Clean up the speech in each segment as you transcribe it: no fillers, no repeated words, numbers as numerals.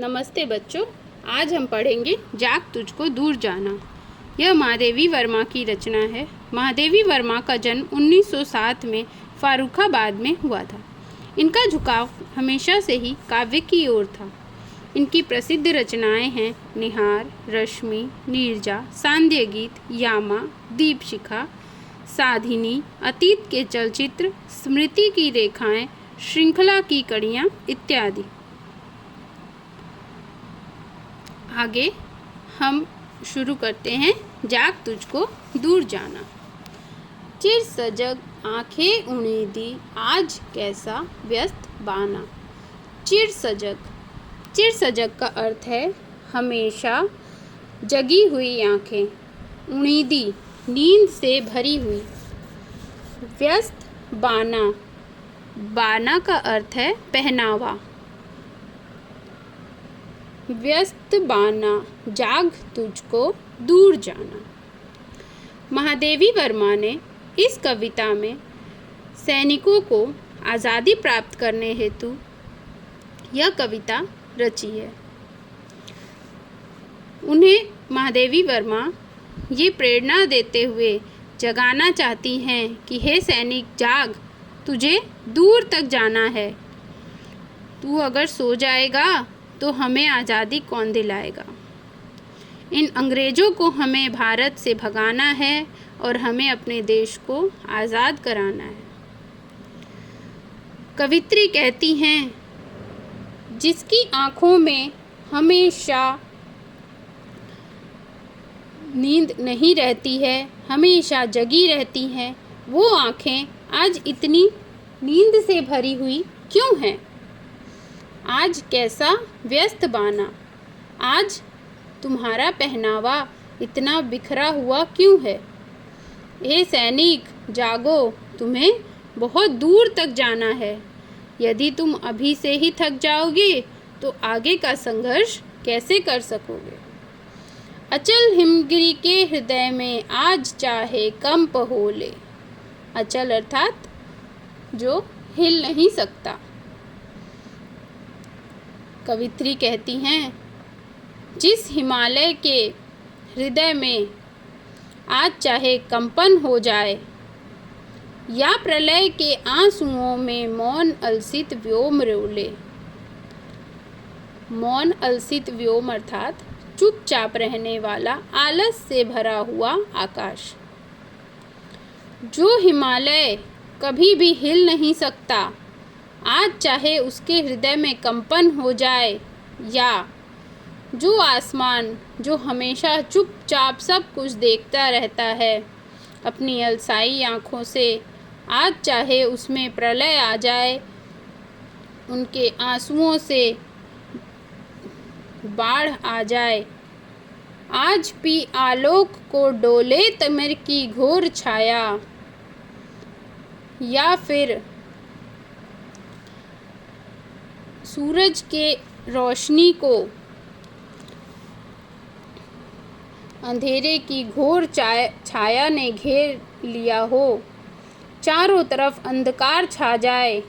नमस्ते बच्चों। आज हम पढ़ेंगे जाग तुझको दूर जाना। यह महादेवी वर्मा की रचना है। महादेवी वर्मा का जन्म 1907 में फारुखाबाद में हुआ था। इनका झुकाव हमेशा से ही काव्य की ओर था। इनकी प्रसिद्ध रचनाएं हैं निहार, रश्मि, नीरजा, सांध्य गीत, यामा, दीपशिखा, साधिनी, अतीत के चलचित्र, स्मृति की रेखाएं, श्रृंखला की कड़ियाँ इत्यादि। आगे हम शुरू करते हैं जाग तुझको दूर जाना। चिर सजग आंखें उणीदी आज कैसा व्यस्त बाना। चिर सजग का अर्थ है हमेशा जगी हुई आंखें, उणीदी नींद से भरी हुई। व्यस्त बाना का अर्थ है पहनावा। व्यस्त बाना जाग तुझको दूर जाना। महादेवी वर्मा ने इस कविता में सैनिकों को आज़ादी प्राप्त करने हेतु यह कविता रची है। उन्हें महादेवी वर्मा ये प्रेरणा देते हुए जगाना चाहती हैं कि हे सैनिक जाग, तुझे दूर तक जाना है। तू अगर सो जाएगा तो हमें आज़ादी कौन दिलाएगा। इन अंग्रेज़ों को हमें भारत से भगाना है और हमें अपने देश को आज़ाद कराना है। कवित्री कहती हैं, जिसकी आँखों में हमेशा नींद नहीं रहती है, हमेशा जगी रहती हैं, वो आँखें आज इतनी नींद से भरी हुई क्यों हैं। आज कैसा व्यस्त बाना, आज तुम्हारा पहनावा इतना बिखरा हुआ क्यों है। हे सैनिक जागो, तुम्हें बहुत दूर तक जाना है। यदि तुम अभी से ही थक जाओगे तो आगे का संघर्ष कैसे कर सकोगे। अचल हिमगिरी के हृदय में आज चाहे कंप होले। अचल अर्थात जो हिल नहीं सकता। कवित्री कहती हैं, जिस हिमालय के हृदय में आज चाहे कंपन हो जाए या प्रलय के आंसुओं में मौन अलसित व्योम रोले। मौन अलसित व्योम अर्थात चुपचाप रहने वाला आलस से भरा हुआ आकाश। जो हिमालय कभी भी हिल नहीं सकता, आज चाहे उसके हृदय में कंपन हो जाए, या जो आसमान जो हमेशा चुपचाप सब कुछ देखता रहता है अपनी अलसाई आँखों से, आज चाहे उसमें प्रलय आ जाए, उनके आंसुओं से बाढ़ आ जाए। आज भी आलोक को डोले तिमिर की घोर छाया, या फिर सूरज के रोशनी को अंधेरे की घोर छाया ने घेर लिया हो, चारों तरफ अंधकार छा जाए।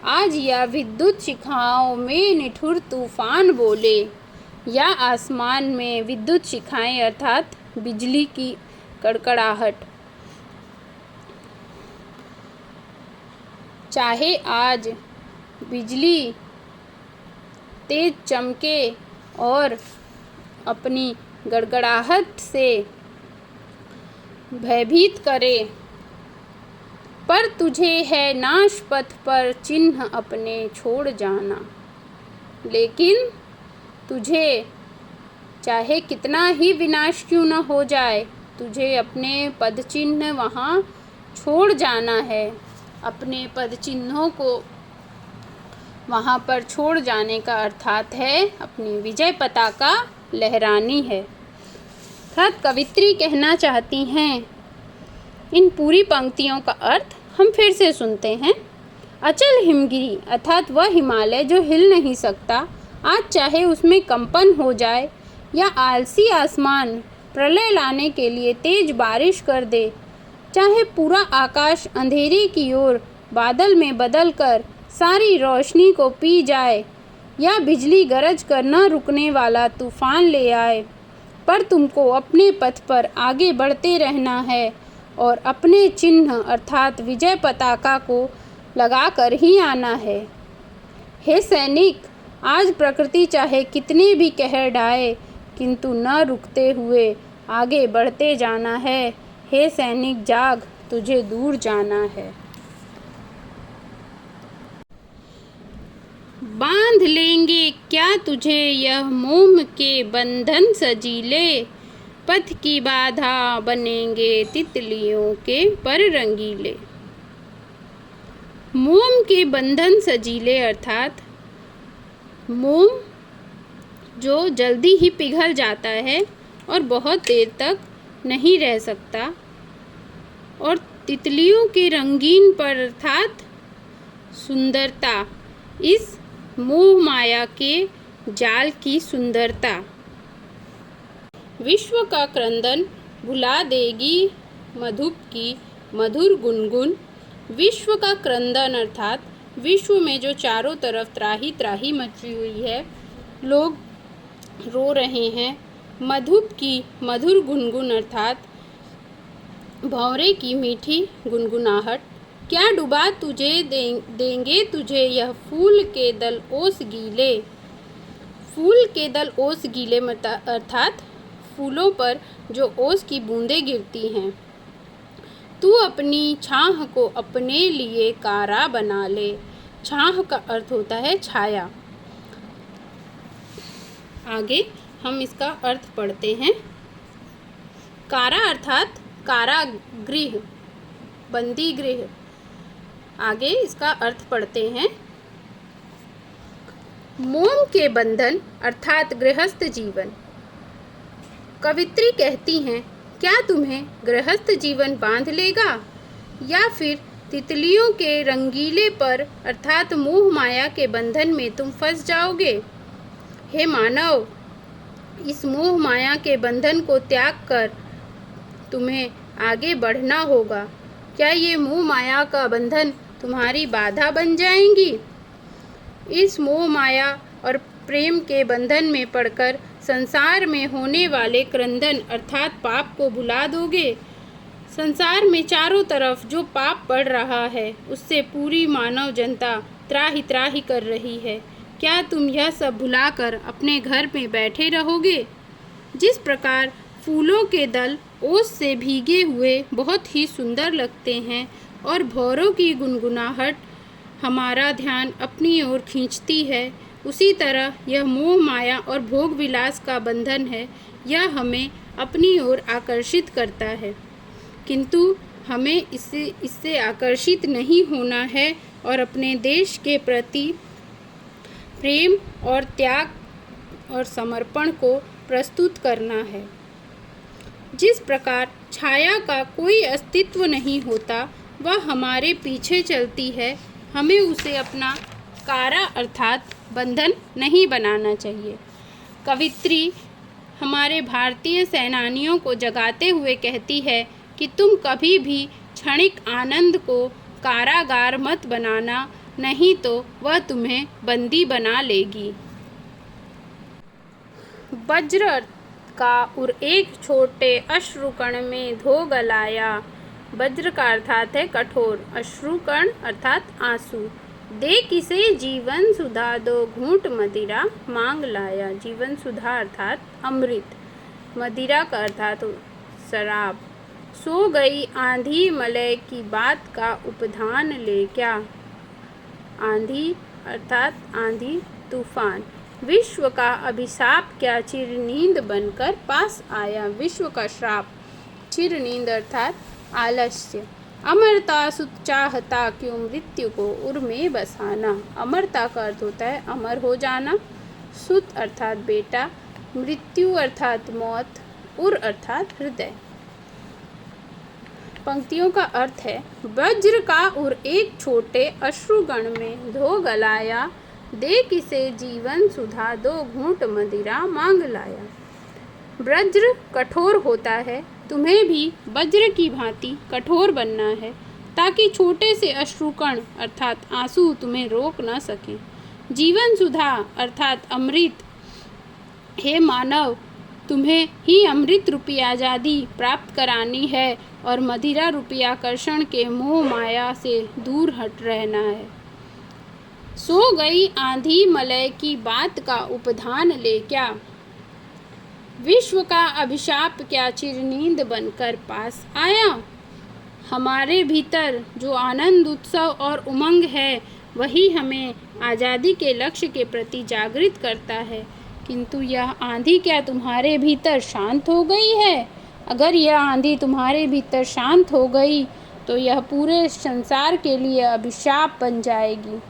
आज या विद्युत शिखाओं में निठुर तूफान बोले, या आसमान में विद्युत शिखाएं अर्थात बिजली की कड़कड़ाहट। चाहे आज बिजली तेज चमके और अपनी गड़गड़ाहट से भयभीत करे, पर तुझे है नाश पथ पर चिन्ह अपने छोड़ जाना। लेकिन तुझे चाहे कितना ही विनाश क्यों न हो जाए, तुझे अपने पद चिन्ह वहाँ छोड़ जाना है। अपने पद चिन्हों को वहाँ पर छोड़ जाने का अर्थात है अपनी विजय पताका लहरानी है। अर्थात कवित्री कहना चाहती हैं। इन पूरी पंक्तियों का अर्थ हम फिर से सुनते हैं। अचल हिमगिरी अर्थात वह हिमालय जो हिल नहीं सकता, आज चाहे उसमें कंपन हो जाए, या आलसी आसमान प्रलय लाने के लिए तेज बारिश कर दे, चाहे पूरा आकाश अंधेरे की ओर बादल में बदल कर सारी रोशनी को पी जाए, या बिजली गरज कर न रुकने वाला तूफान ले आए, पर तुमको अपने पथ पर आगे बढ़ते रहना है और अपने चिन्ह अर्थात विजय पताका को लगा कर ही आना है। हे सैनिक, आज प्रकृति चाहे कितने भी कहर ढाए, किंतु न रुकते हुए आगे बढ़ते जाना है। हे सैनिक जाग, तुझे दूर जाना है। बांध लेंगे क्या तुझे यह मोह के बंधन सजीले, पथ की बाधा बनेंगे तितलियों के पर रंगीले। मोम के बंधन सजीले अर्थात मोम जो जल्दी ही पिघल जाता है और बहुत देर तक नहीं रह सकता, और तितलियों के रंगीन पर अर्थात सुंदरता, इस मोह माया के जाल की सुंदरता। विश्व का क्रंदन भुला देगी मधुप की मधुर गुनगुन। विश्व का क्रंदन अर्थात विश्व में जो चारों तरफ त्राही त्राही मची हुई है, लोग रो रहे हैं। मधुप की मधुर गुनगुन अर्थात भंवरे की मीठी गुनगुनाहट। क्या डुबा तुझे देंगे तुझे यह फूल के दल ओस गीले। फूल के दल ओस गीले अर्थात फूलों पर जो ओस की बूंदें गिरती हैं। तू अपनी छाह को अपने लिए कारा बना ले। छाह का अर्थ होता है छाया। आगे हम इसका अर्थ पढ़ते हैं। कारा अर्थात कारागृह, बंदी गृह। आगे इसका अर्थ पढ़ते हैं। मोम के बंधन अर्थात गृहस्थ जीवन। कवित्री कहती हैं, क्या तुम्हें गृहस्थ जीवन बांध लेगा या फिर तितलियों के रंगीले पर अर्थात मोह माया के बंधन में तुम फंस जाओगे। हे मानव, इस मोह माया के बंधन को त्याग कर तुम्हें आगे बढ़ना होगा। क्या ये मोह माया का बंधन तुम्हारी बाधा बन जाएंगी। इस मोह माया और प्रेम के बंधन में पड़कर संसार में होने वाले क्रंदन अर्थात पाप को भुला दोगे। संसार में चारों तरफ जो पाप बढ़ रहा है, उससे पूरी मानव जनता त्राही त्राही कर रही है। क्या तुम यह सब भुलाकर अपने घर में बैठे रहोगे। जिस प्रकार फूलों के दल ओस से भीगे हुए बहुत ही सुंदर लगते हैं और भौरों की गुनगुनाहट हमारा ध्यान अपनी ओर खींचती है, उसी तरह यह मोह माया और भोग विलास का बंधन है। यह हमें अपनी ओर आकर्षित करता है, किंतु हमें इससे आकर्षित नहीं होना है और अपने देश के प्रति प्रेम और त्याग और समर्पण को प्रस्तुत करना है। जिस प्रकार छाया का कोई अस्तित्व नहीं होता, वह हमारे पीछे चलती है, हमें उसे अपना कारा अर्थात बंधन नहीं बनाना चाहिए। कवित्री हमारे भारतीय सेनानियों को जगाते हुए कहती है कि तुम कभी भी क्षणिक आनंद को कारागार मत बनाना, नहीं तो वह तुम्हें बंदी बना लेगी। वज्र का उर एक छोटे अश्रुकण में धो गलाया। वज्र का अर्थात है कठोर, अश्रुकण अर्थात आंसू। दे किसे जीवन सुधा दो घूंट मदिरा मांग लाया। जीवन सुधा अर्थात अमृत, मदिरा का अर्थात शराब। सो गई आंधी मलय की बात का उपधान ले क्या। आंधी अर्थात आंधी तूफान। विश्व का अभिशाप क्या चिर नींद बनकर पास आया। विश्व का श्राप चिर नींद अर्थात आलस्य। अमरता सुत चाहता क्यों मृत्यु को उर में बसाना। अमरता का अर्थ होता है अमर हो जाना। सुत अर्थात बेटा, मृत्यु अर्थात मौत, उर अर्थात हृदय। पंक्तियों का अर्थ है, वज्र का उर एक छोटे अश्रुगण में धो गलाया। दे किसे जीवन सुधा दो घूंट मदिरा मांग लाया। वज्र कठोर होता है, तुम्हें भी वज्र की भांति कठोर बनना है, ताकि छोटे से अश्रुकण अर्थात आंसू तुम्हें रोक न सकें। जीवन सुधा अर्थात अमृत, हे मानव, तुम्हें ही अमृत रूपी आज़ादी प्राप्त करानी है और मदिरा रूपी आकर्षण के मोह माया से दूर हट रहना है। सो गई आंधी मलय की बात का उपधान ले क्या, विश्व का अभिशाप क्या चिरनींद बनकर पास आया। हमारे भीतर जो आनंद, उत्सव और उमंग है वही हमें आज़ादी के लक्ष्य के प्रति जागृत करता है। किंतु यह आंधी क्या तुम्हारे भीतर शांत हो गई है? अगर यह आंधी तुम्हारे भीतर शांत हो गई तो यह पूरे संसार के लिए अभिशाप बन जाएगी।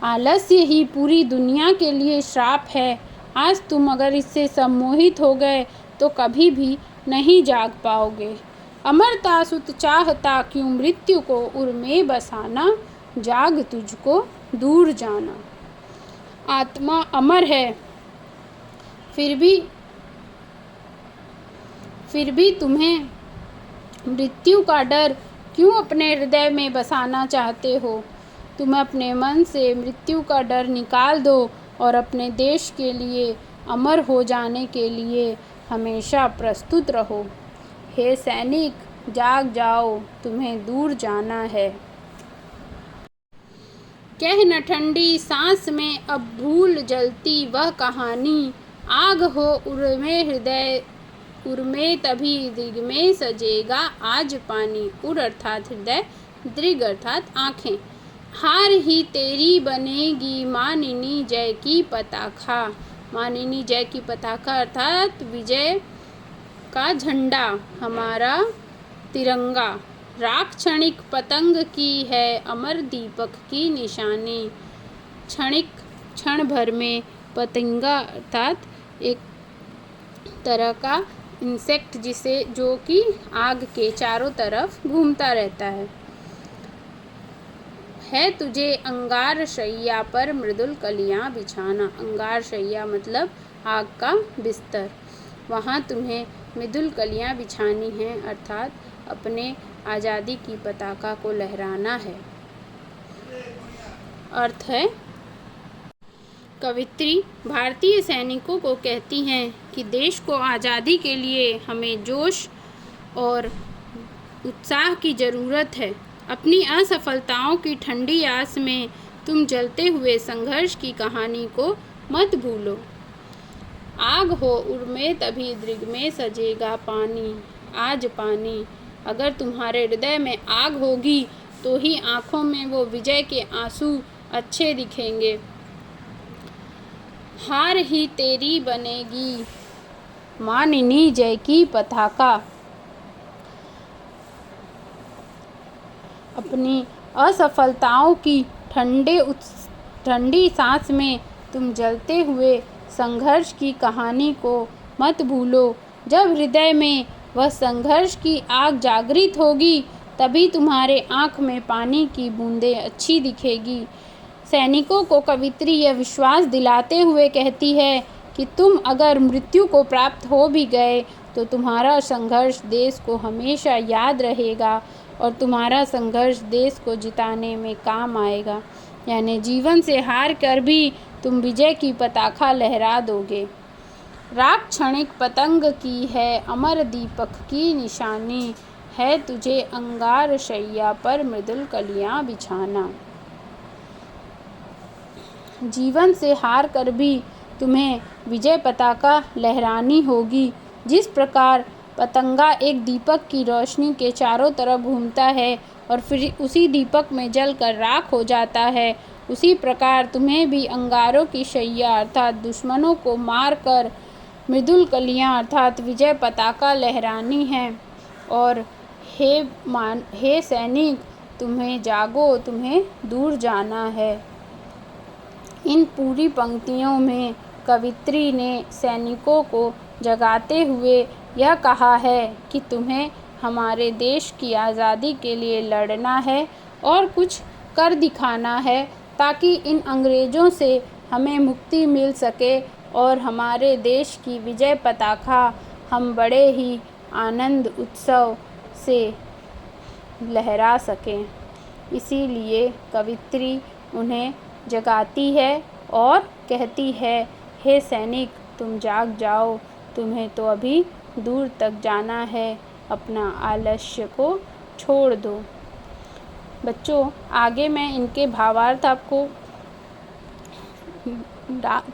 आलस्य ही पूरी दुनिया के लिए श्राप है। आज तुम अगर इससे सम्मोहित हो गए तो कभी भी नहीं जाग पाओगे। अमरता सुत चाहता क्यों मृत्यु को उर में बसाना, जाग तुझको दूर जाना। आत्मा अमर है, फिर भी तुम्हें मृत्यु का डर क्यों अपने हृदय में बसाना चाहते हो। तुम अपने मन से मृत्यु का डर निकाल दो और अपने देश के लिए अमर हो जाने के लिए हमेशा प्रस्तुत रहो। हे सैनिक, जाग जाओ, तुम्हें दूर जाना है। कह न ठंडी सांस में अब भूल जलती वह कहानी, आग हो उर्मे हृदय उर्मे तभी दृग में सजेगा आज पानी। उर अर्थात हृदय, दृग अर्थात आँखें। हार ही तेरी बनेगी मानिनी जय की पताखा। मानिनी जय की पताखा अर्थात विजय का झंडा, हमारा तिरंगा। राख क्षणिक पतंग की है अमर दीपक की निशानी। क्षणिक, क्षण भर में, पतंगा अर्थात एक तरह का इंसेक्ट जो कि आग के चारों तरफ घूमता रहता है तुझे अंगार शैया पर मृदुल कलियां बिछाना। अंगार शैया मतलब आग का बिस्तर, वहाँ तुम्हें मृदुल कलियां बिछानी हैं अर्थात अपने आज़ादी की पताका को लहराना है। अर्थ है, कवित्री भारतीय सैनिकों को कहती हैं कि देश को आज़ादी के लिए हमें जोश और उत्साह की ज़रूरत है। अपनी असफलताओं की ठंडी आस में तुम जलते हुए संघर्ष की कहानी को मत भूलो। आग हो उर्मे तभी दृग में सजेगा पानी। आज पानी, अगर तुम्हारे हृदय में आग होगी तो ही आँखों में वो विजय के आंसू अच्छे दिखेंगे। हार ही तेरी बनेगी मानिनी जय की पताका। अपनी असफलताओं की ठंडी सांस में तुम जलते हुए संघर्ष की कहानी को मत भूलो। जब हृदय में वह संघर्ष की आग जागृत होगी तभी तुम्हारे आँख में पानी की बूंदें अच्छी दिखेगी। सैनिकों को कवित्री यह विश्वास दिलाते हुए कहती है कि तुम अगर मृत्यु को प्राप्त हो भी गए तो तुम्हारा संघर्ष देश को हमेशा याद रहेगा और तुम्हारा संघर्ष देश को जिताने में काम आएगा। यानी जीवन से हार कर भी तुम विजय की पताका लहरा दोगे। राख क्षणिक पतंग की है अमर दीपक की निशानी, है तुझे अंगार शैया पर मृदुल कलियां बिछाना। जीवन से हार कर भी तुम्हें विजय पताका लहरानी होगी। जिस प्रकार पतंगा एक दीपक की रोशनी के चारों तरफ घूमता है और फिर उसी दीपक में जलकर राख हो जाता है, उसी प्रकार तुम्हें भी अंगारों की शैया अर्थात दुश्मनों को मार कर मृदुल कलियां अर्थात विजय पताका लहरानी है। और हे सैनिक, तुम्हें जागो, तुम्हें दूर जाना है। इन पूरी पंक्तियों में कवित्री ने सैनिकों को जगाते हुए यह कहा है कि तुम्हें हमारे देश की आज़ादी के लिए लड़ना है और कुछ कर दिखाना है ताकि इन अंग्रेज़ों से हमें मुक्ति मिल सके और हमारे देश की विजय पताका हम बड़े ही आनंद उत्सव से लहरा सकें। इसीलिए कवित्री उन्हें जगाती है और कहती है, हे सैनिक, तुम जाग जाओ, तुम्हें तो अभी दूर तक जाना है, अपना आलस्य को छोड़ दो। बच्चों, आगे मैं इनके भावार्थ आपको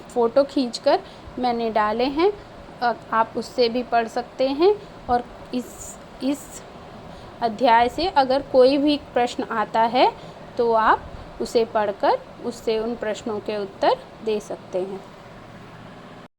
फ़ोटो खींचकर मैंने डाले हैं, आप उससे भी पढ़ सकते हैं। और इस अध्याय से अगर कोई भी प्रश्न आता है तो आप उसे पढ़कर उससे उन प्रश्नों के उत्तर दे सकते हैं।